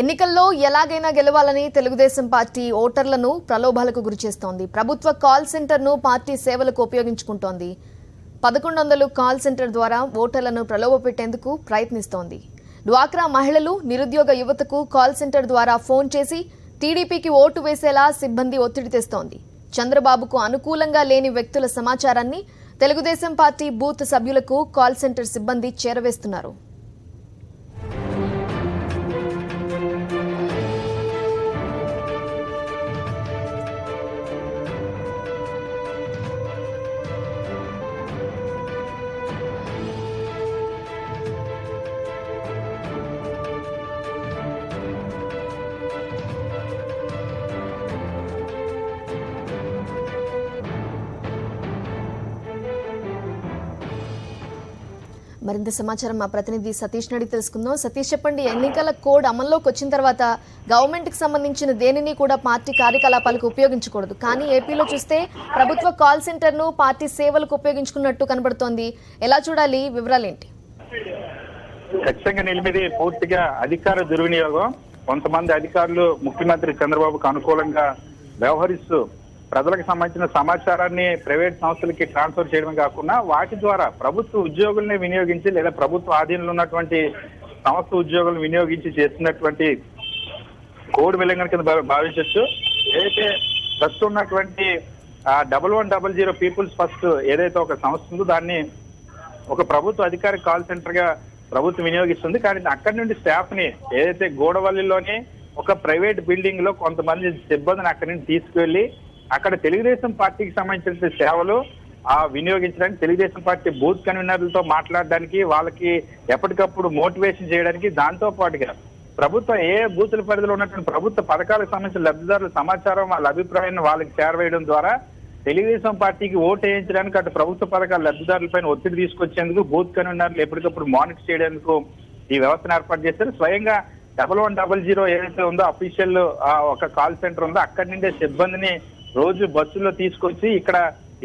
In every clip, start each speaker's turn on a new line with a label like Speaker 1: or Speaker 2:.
Speaker 1: ఎన్నికల్లో ఎలాగైనా గెలవాలని తెలుగుదేశం పార్టీ ఓటర్లను ప్రలోభాలకు గురిచేస్తోంది. ప్రభుత్వ కాల్ సెంటర్ను పార్టీ సేవలకు ఉపయోగించుకుంటోంది. 1100 కాల్ సెంటర్ ద్వారా ఓటర్లను ప్రలోభపెట్టేందుకు ప్రయత్నిస్తోంది. డ్వాక్రా మహిళలు, నిరుద్యోగ యువతకు కాల్ సెంటర్ ద్వారా ఫోన్ చేసి టీడీపీకి ఓటు వేసేలా సిబ్బంది ఒత్తిడి తెస్తోంది. చంద్రబాబుకు అనుకూలంగా లేని వ్యక్తుల సమాచారాన్ని తెలుగుదేశం పార్టీ బూత్ సభ్యులకు కాల్ సెంటర్ సిబ్బంది చేరవేస్తున్నారు. మరింత సమాచారం మా ప్రతినిధి సతీష్ నడి తెలుసుకుందాం. సతీష్, చెప్పండి, ఎన్నికల కోడ్ అమల్లోకి వచ్చిన తర్వాత గవర్నమెంట్కి సంబంధించిన దేనిని కూడా పార్టీ కార్యకలాపాలకు ఉపయోగించకూడదు. కానీ ఏపీలో చూస్తే ప్రభుత్వ కాల్ సెంటర్ను పార్టీ సేవలకు ఉపయోగించుకున్నట్టు కనబడుతోంది. ఎలా చూడాలి? వివరాలేంటి?
Speaker 2: ఖచ్చితంగా నిలిమిది పూర్తిగా అధికార దుర్వినియోగం. కొంతమంది అధికారులు ముఖ్యమంత్రి చంద్రబాబుకు అనుకూలంగా వ్యవహరిస్తూ ప్రజలకు సంబంధించిన సమాచారాన్ని ప్రైవేట్ సంస్థలకి ట్రాన్స్ఫర్ చేయడం కాకుండా వాటి ద్వారా ప్రభుత్వ ఉద్యోగుల్ని వినియోగించి లేదా ప్రభుత్వ ఆధీనంలో ఉన్నటువంటి సంస్థ ఉద్యోగులను వినియోగించి చేస్తున్నటువంటి కోడ్ ఉల్లంఘన కింద భావించవచ్చు. ఏదైతే ప్రస్తుతం ఉన్నటువంటి 1100 పీపుల్స్ ఫస్ట్ ఏదైతే ఒక సంస్థ ఉందో దాన్ని ఒక ప్రభుత్వ అధికారి కాల్ సెంటర్ గా ప్రభుత్వం వినియోగిస్తుంది. కానీ అక్కడి నుండి స్టాఫ్ ని ఏదైతే గోడవల్లిలోని ఒక ప్రైవేట్ బిల్డింగ్ లో కొంతమంది సిబ్బందిని అక్కడి నుంచి తీసుకువెళ్లి అక్కడ తెలుగుదేశం పార్టీకి సంబంధించిన సేవలు వినియోగించడానికి, తెలుగుదేశం పార్టీ బూత్ కన్వీనర్లతో మాట్లాడడానికి, వాళ్ళకి ఎప్పటికప్పుడు మోటివేషన్ చేయడానికి, దాంతో పాటుగా ప్రభుత్వం ఏ బూతుల పరిధిలో ఉన్నటువంటి ప్రభుత్వ పథకాలకు సంబంధించిన లబ్ధిదారుల సమాచారం, వాళ్ళ అభిప్రాయాన్ని వాళ్ళకి చేరవేయడం ద్వారా తెలుగుదేశం పార్టీకి ఓటు వేయించడానికి అటు ప్రభుత్వ పథకాల లబ్ధిదారులపైన ఒత్తిడి తీసుకొచ్చేందుకు బూత్ కన్వీనర్లు ఎప్పటికప్పుడు మానిటర్ చేయడానికి ఈ వ్యవస్థను ఏర్పాటు చేశారు. స్వయంగా 1100 ఏదైతే ఉందో అఫీషియల్ ఒక కాల్ సెంటర్ ఉందో అక్కడి నుండే సిబ్బందిని రోజు బస్సుల్లో తీసుకొచ్చి ఇక్కడ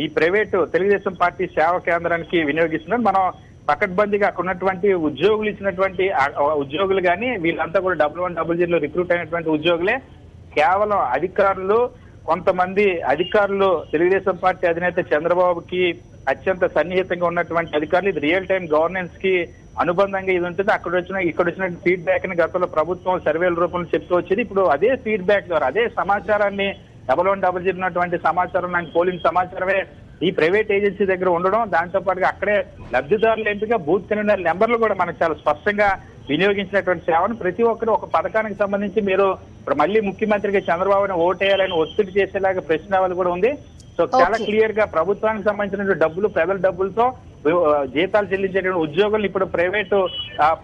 Speaker 2: ఈ ప్రైవేటు తెలుగుదేశం పార్టీ సేవా కేంద్రానికి వినియోగిస్తున్నారు. మనం పకడ్బందీగా అక్కడ ఉన్నటువంటి ఉద్యోగులు ఇచ్చినటువంటి ఉద్యోగులు కానీ వీళ్ళంతా కూడా 1100 రిక్రూట్ అయినటువంటి ఉద్యోగులే. కేవలం అధికారులు, కొంతమంది అధికారులు తెలుగుదేశం పార్టీ అధినేత చంద్రబాబుకి అత్యంత సన్నిహితంగా ఉన్నటువంటి అధికారులు, ఇది రియల్ టైం గవర్నెన్స్ కి అనుబంధంగా ఇది ఉంటుంది. ఇక్కడ వచ్చిన ఫీడ్బ్యాక్ ని గతంలో ప్రభుత్వం సర్వేల రూపంలో చెప్తూ వచ్చేది. ఇప్పుడు అదే ఫీడ్బ్యాక్ ద్వారా అదే సమాచారాన్ని 1100 ఉన్నటువంటి సమాచారం, నాకు పోలింగ్ సమాచారమే ఈ ప్రైవేట్ ఏజెన్సీ దగ్గర ఉండడం, దాంతో పాటుగా అక్కడే లబ్ధిదారుల ఎంపిక, బూత్ కన్వీనర్ నెంబర్లు కూడా మనకు చాలా స్పష్టంగా వినియోగించినటువంటి సేవను ప్రతి ఒక్కరు ఒక పథకానికి సంబంధించి మీరు ఇప్పుడు మళ్ళీ ముఖ్యమంత్రిగా చంద్రబాబుని ఓటేయాలని ఒత్తిడి చేసేలాగా ప్రశ్నావళి కూడా ఉంది. సో చాలా క్లియర్ గా ప్రభుత్వానికి సంబంధించిన డబ్బులు, ప్రజల డబ్బులతో జీతాలు చెల్లించేటువంటి ఉద్యోగులు ఇప్పుడు ప్రైవేటు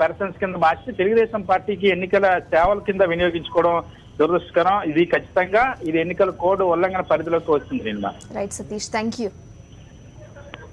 Speaker 2: పర్సన్స్ కింద మార్చి తెలుగుదేశం పార్టీకి ఎన్నికల సేవల కింద వినియోగించుకోవడం దురదృష్టకరం. ఇది ఖచ్చితంగా ఇది ఎన్నికల కోడ్ ఉల్లంఘన పరిధిలోకి వస్తుంది.
Speaker 1: Right Satish, thank you.